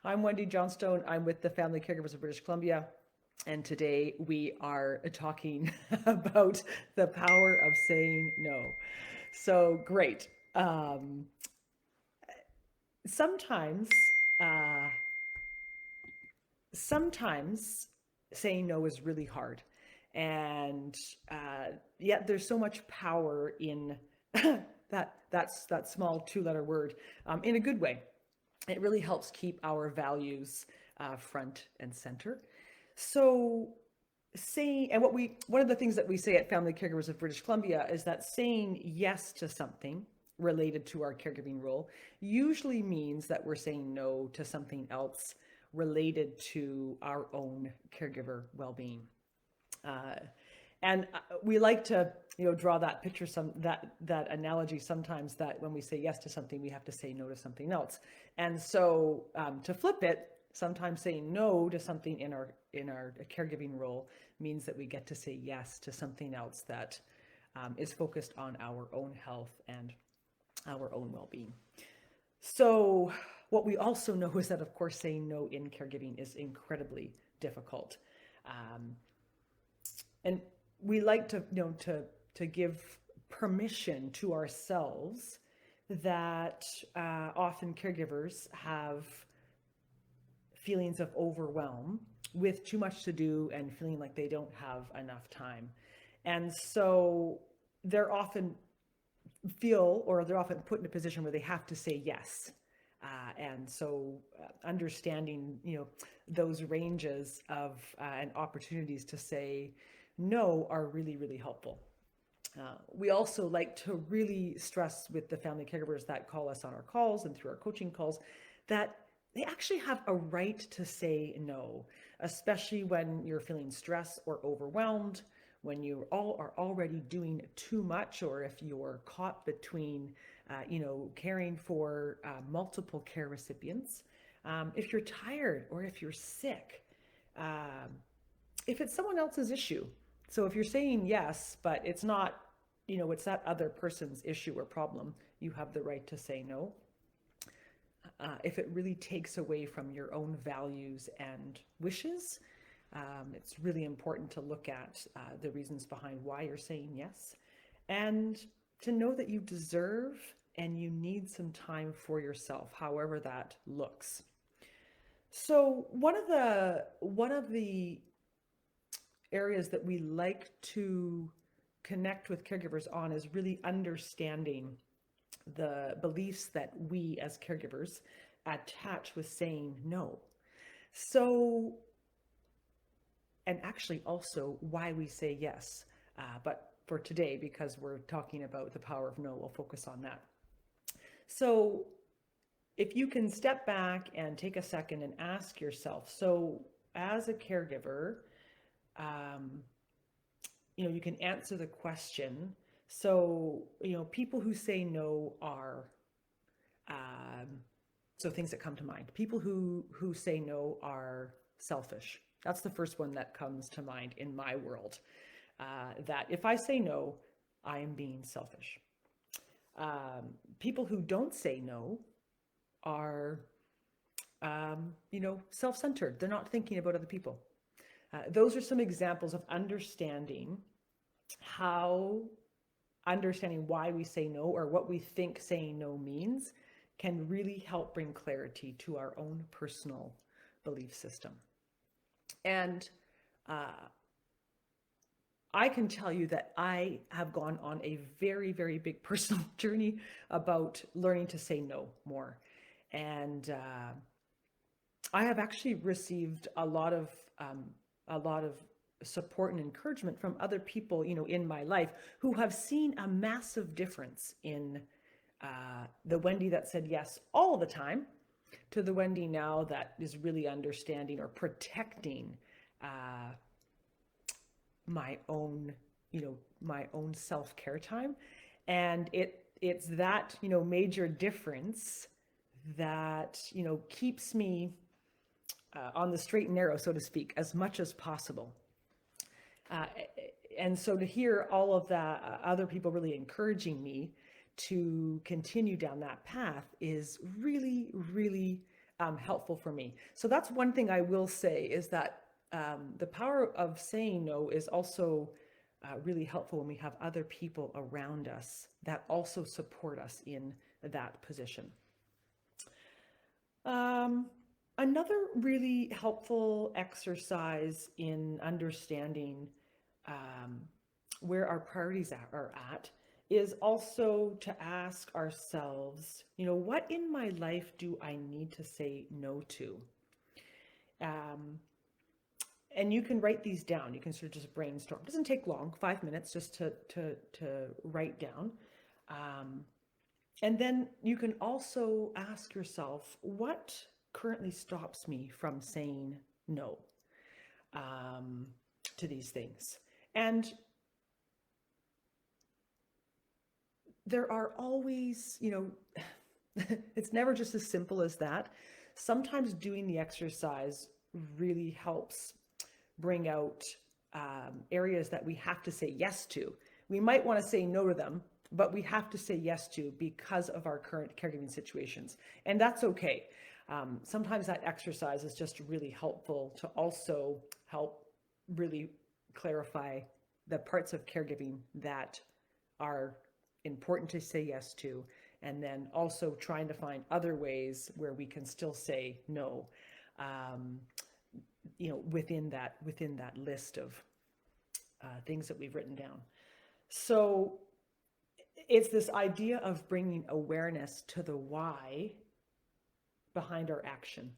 I'm Wendy Johnstone. I'm with the Family Caregivers of British Columbia. And today we are talking about the power of saying no. So great. Um, sometimes, uh, sometimes saying no is really hard. And yet there's so much power in that small two-letter word in a good way. It really helps keep our values front and center. So saying, and one of the things that we say at Family Caregivers of British Columbia is that saying yes to something related to our caregiving role usually means that we're saying no to something else related to our own caregiver well-being. Uh, and we like to, draw that picture, that analogy sometimes, that when we say yes to something, we have to say no to something else. And so to flip it, sometimes saying no to something in our caregiving role means that we get to say yes to something else that is focused on our own health and our own well-being. So what we also know is that, of course, saying no in caregiving is incredibly difficult. Um, and we like to, to give permission to ourselves that often caregivers have feelings of overwhelm with too much to do and feeling like they don't have enough time. And so they're often they're often put in a position where they have to say yes. And so understanding, those ranges of and opportunities to say no are really, really helpful. We also like to really stress with the family caregivers that call us on our calls and through our coaching calls that they actually have a right to say no, especially when you're feeling stress or overwhelmed, when you are already doing too much, or if you're caught between, caring for multiple care recipients, if you're tired or if you're sick, um, if it's someone else's issue. So if you're saying yes, but it's not, it's that other person's issue or problem, you have the right to say no. If it really takes away from your own values and wishes, it's really important to look at the reasons behind why you're saying yes, and to know that you deserve and you need some time for yourself, however that looks. So one of the areas that we like to connect with caregivers on is really understanding the beliefs that we as caregivers attach with saying no. So, and actually also why we say yes. But for today, because we're talking about the power of no, we'll focus on that. So if you can step back and take a second and ask yourself, so as a caregiver, you can answer the question. So, people who say no are, so things that come to mind. People who say no are selfish. That's the first one that comes to mind in my world. That if I say no, I am being selfish. People who don't say no are, self-centered. They're not thinking about other people. Those are some examples of understanding why we say no, or what we think saying no means, can really help bring clarity to our own personal belief system. And I can tell you that I have gone on a very, very big personal journey about learning to say no more. And I have actually received a lot of support and encouragement from other people, in my life, who have seen a massive difference in the Wendy that said yes all the time to the Wendy now that is really understanding or protecting my own self-care time. And it's that, major difference that, keeps me on the straight and narrow, so to speak, as much as possible. And so to hear all of the other people really encouraging me to continue down that path is really, really helpful for me. So that's one thing I will say is that the power of saying no is also really helpful when we have other people around us that also support us in that position. Another really helpful exercise in understanding um, where our priorities are at is also to ask ourselves, what in my life do I need to say no to? Um, and you can write these down. You can sort of just brainstorm. It doesn't take long, 5 minutes just to write down. Um, and then you can also ask yourself, what currently stops me from saying no um, to these things? And there are always, it's never just as simple as that. Sometimes doing the exercise really helps bring out areas that we have to say yes to. We might want to say no to them, but we have to say yes to because of our current caregiving situations. And that's okay. Sometimes that exercise is just really helpful to also help really clarify the parts of caregiving that are important to say yes to, and then also trying to find other ways where we can still say no, within that list of things that we've written down. So it's this idea of bringing awareness to the why behind our action.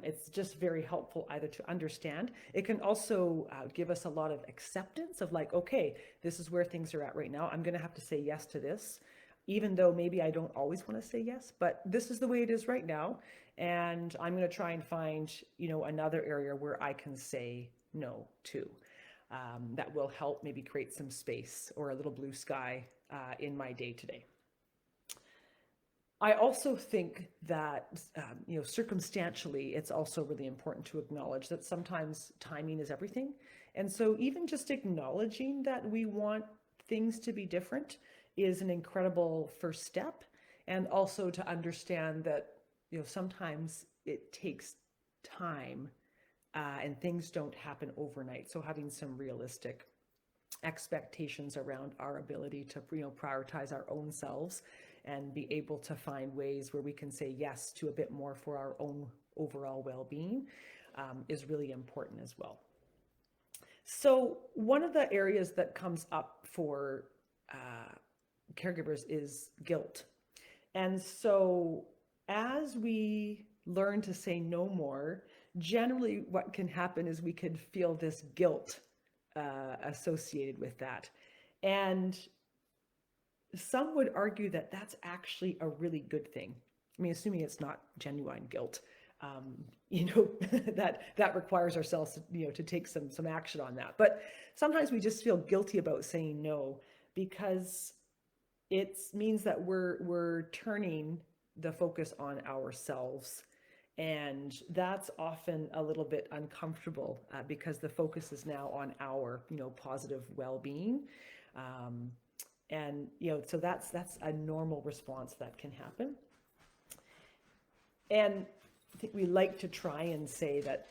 It's just very helpful either to understand. It can also give us a lot of acceptance of like, okay, this is where things are at right now. I'm going to have to say yes to this, even though maybe I don't always want to say yes, but this is the way it is right now. And I'm going to try and find, another area where I can say no to. That will help maybe create some space or a little blue sky in my day to day. I also think that, circumstantially, it's also really important to acknowledge that sometimes timing is everything. And so even just acknowledging that we want things to be different is an incredible first step. And also to understand that, sometimes it takes time and things don't happen overnight. So having some realistic expectations around our ability to prioritize our own selves and be able to find ways where we can say yes to a bit more for our own overall well-being is really important as well. So one of the areas that comes up for caregivers is guilt. And so as we learn to say no more, generally what can happen is we can feel this guilt associated with that. And some would argue that that's actually a really good thing. I mean, assuming it's not genuine guilt, that requires ourselves, to take some action on that. But sometimes we just feel guilty about saying no because it means that we're turning the focus on ourselves. And that's often a little bit uncomfortable because the focus is now on our, positive well-being. And, so that's a normal response that can happen. And I think we like to try and say that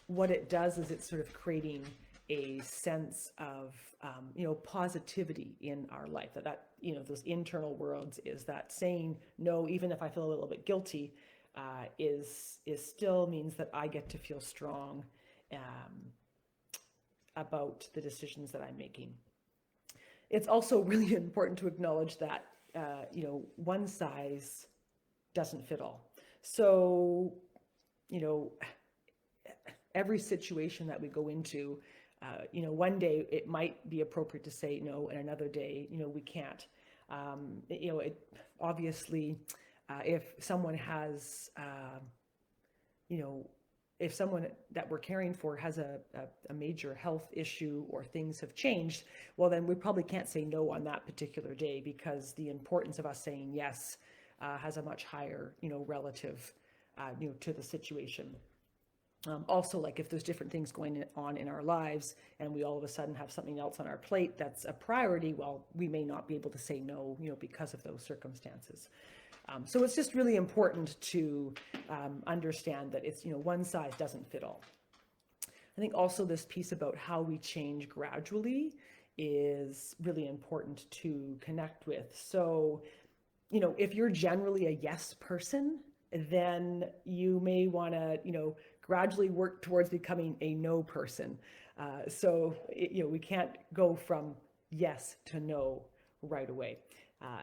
what it does is it's sort of creating a sense of, positivity in our life. That, those internal worlds is that saying no, even if I feel a little bit guilty, is still means that I get to feel strong about the decisions that I'm making. It's also really important to acknowledge that, one size doesn't fit all. So, every situation that we go into, one day it might be appropriate to say no, and another day, we can't. Obviously, if someone has, if someone that we're caring for has a major health issue or things have changed, well, then we probably can't say no on that particular day because the importance of us saying yes has a much higher, relative, to the situation. Also, like if there's different things going on in our lives and we all of a sudden have something else on our plate that's a priority, well, we may not be able to say no, because of those circumstances. So it's just really important to understand that it's, one size doesn't fit all. I think also this piece about how we change gradually is really important to connect with. So, if you're generally a yes person, then you may want to, gradually work towards becoming a no person. We can't go from yes to no right away.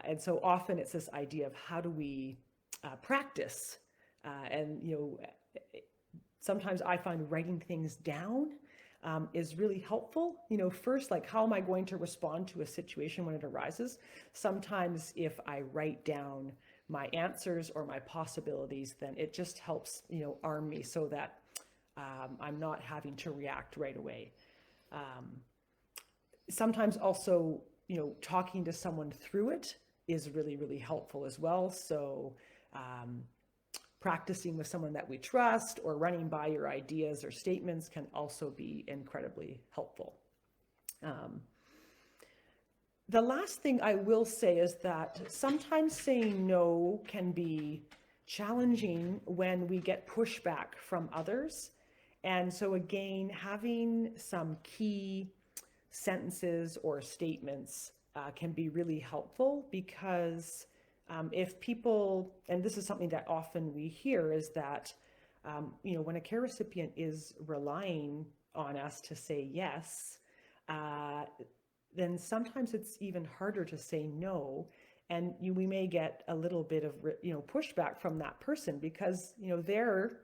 And so often it's this idea of how do we practice? And, sometimes I find writing things down is really helpful. First, like, how am I going to respond to a situation when it arises? Sometimes if I write down my answers or my possibilities, then it just helps, arm me so that I'm not having to react right away. Sometimes also, talking to someone through it is really, really helpful as well. So practicing with someone that we trust or running by your ideas or statements can also be incredibly helpful. The last thing I will say is that sometimes saying no can be challenging when we get pushback from others. And so again, having some key sentences or statements can be really helpful, because if people, and this is something that often we hear, is that, when a care recipient is relying on us to say yes, then sometimes it's even harder to say no. And we may get a little bit of, pushback from that person because, they're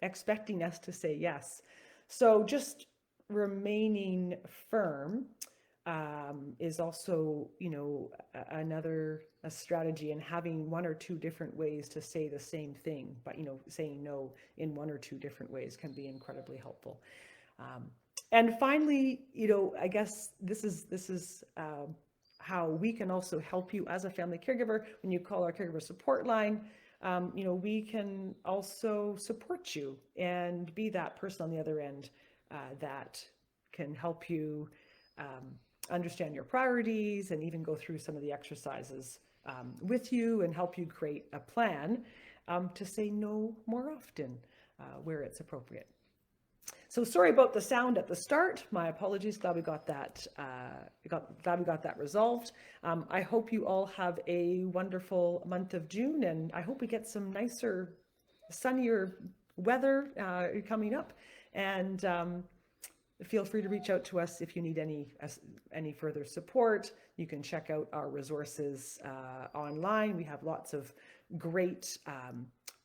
expecting us to say yes. So just remaining firm is also, another strategy, and having one or two different ways to say the same thing, but, saying no in one or two different ways can be incredibly helpful. And finally, I guess this is how we can also help you as a family caregiver. When you call our caregiver support line, we can also support you and be that person on the other end that can help you understand your priorities and even go through some of the exercises with you and help you create a plan to say no more often where it's appropriate. So sorry about the sound at the start. My apologies. Glad we got that. Glad we got that resolved. I hope you all have a wonderful month of June, and I hope we get some nicer, sunnier weather coming up. And feel free to reach out to us if you need any further support. You can check out our resources online. We have lots of great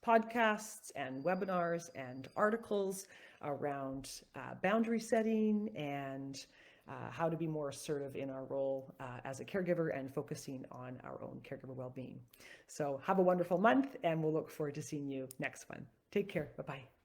podcasts and webinars and articles around boundary setting and how to be more assertive in our role as a caregiver and focusing on our own caregiver well-being. So have a wonderful month, and we'll look forward to seeing you next one. Take care. Bye-bye.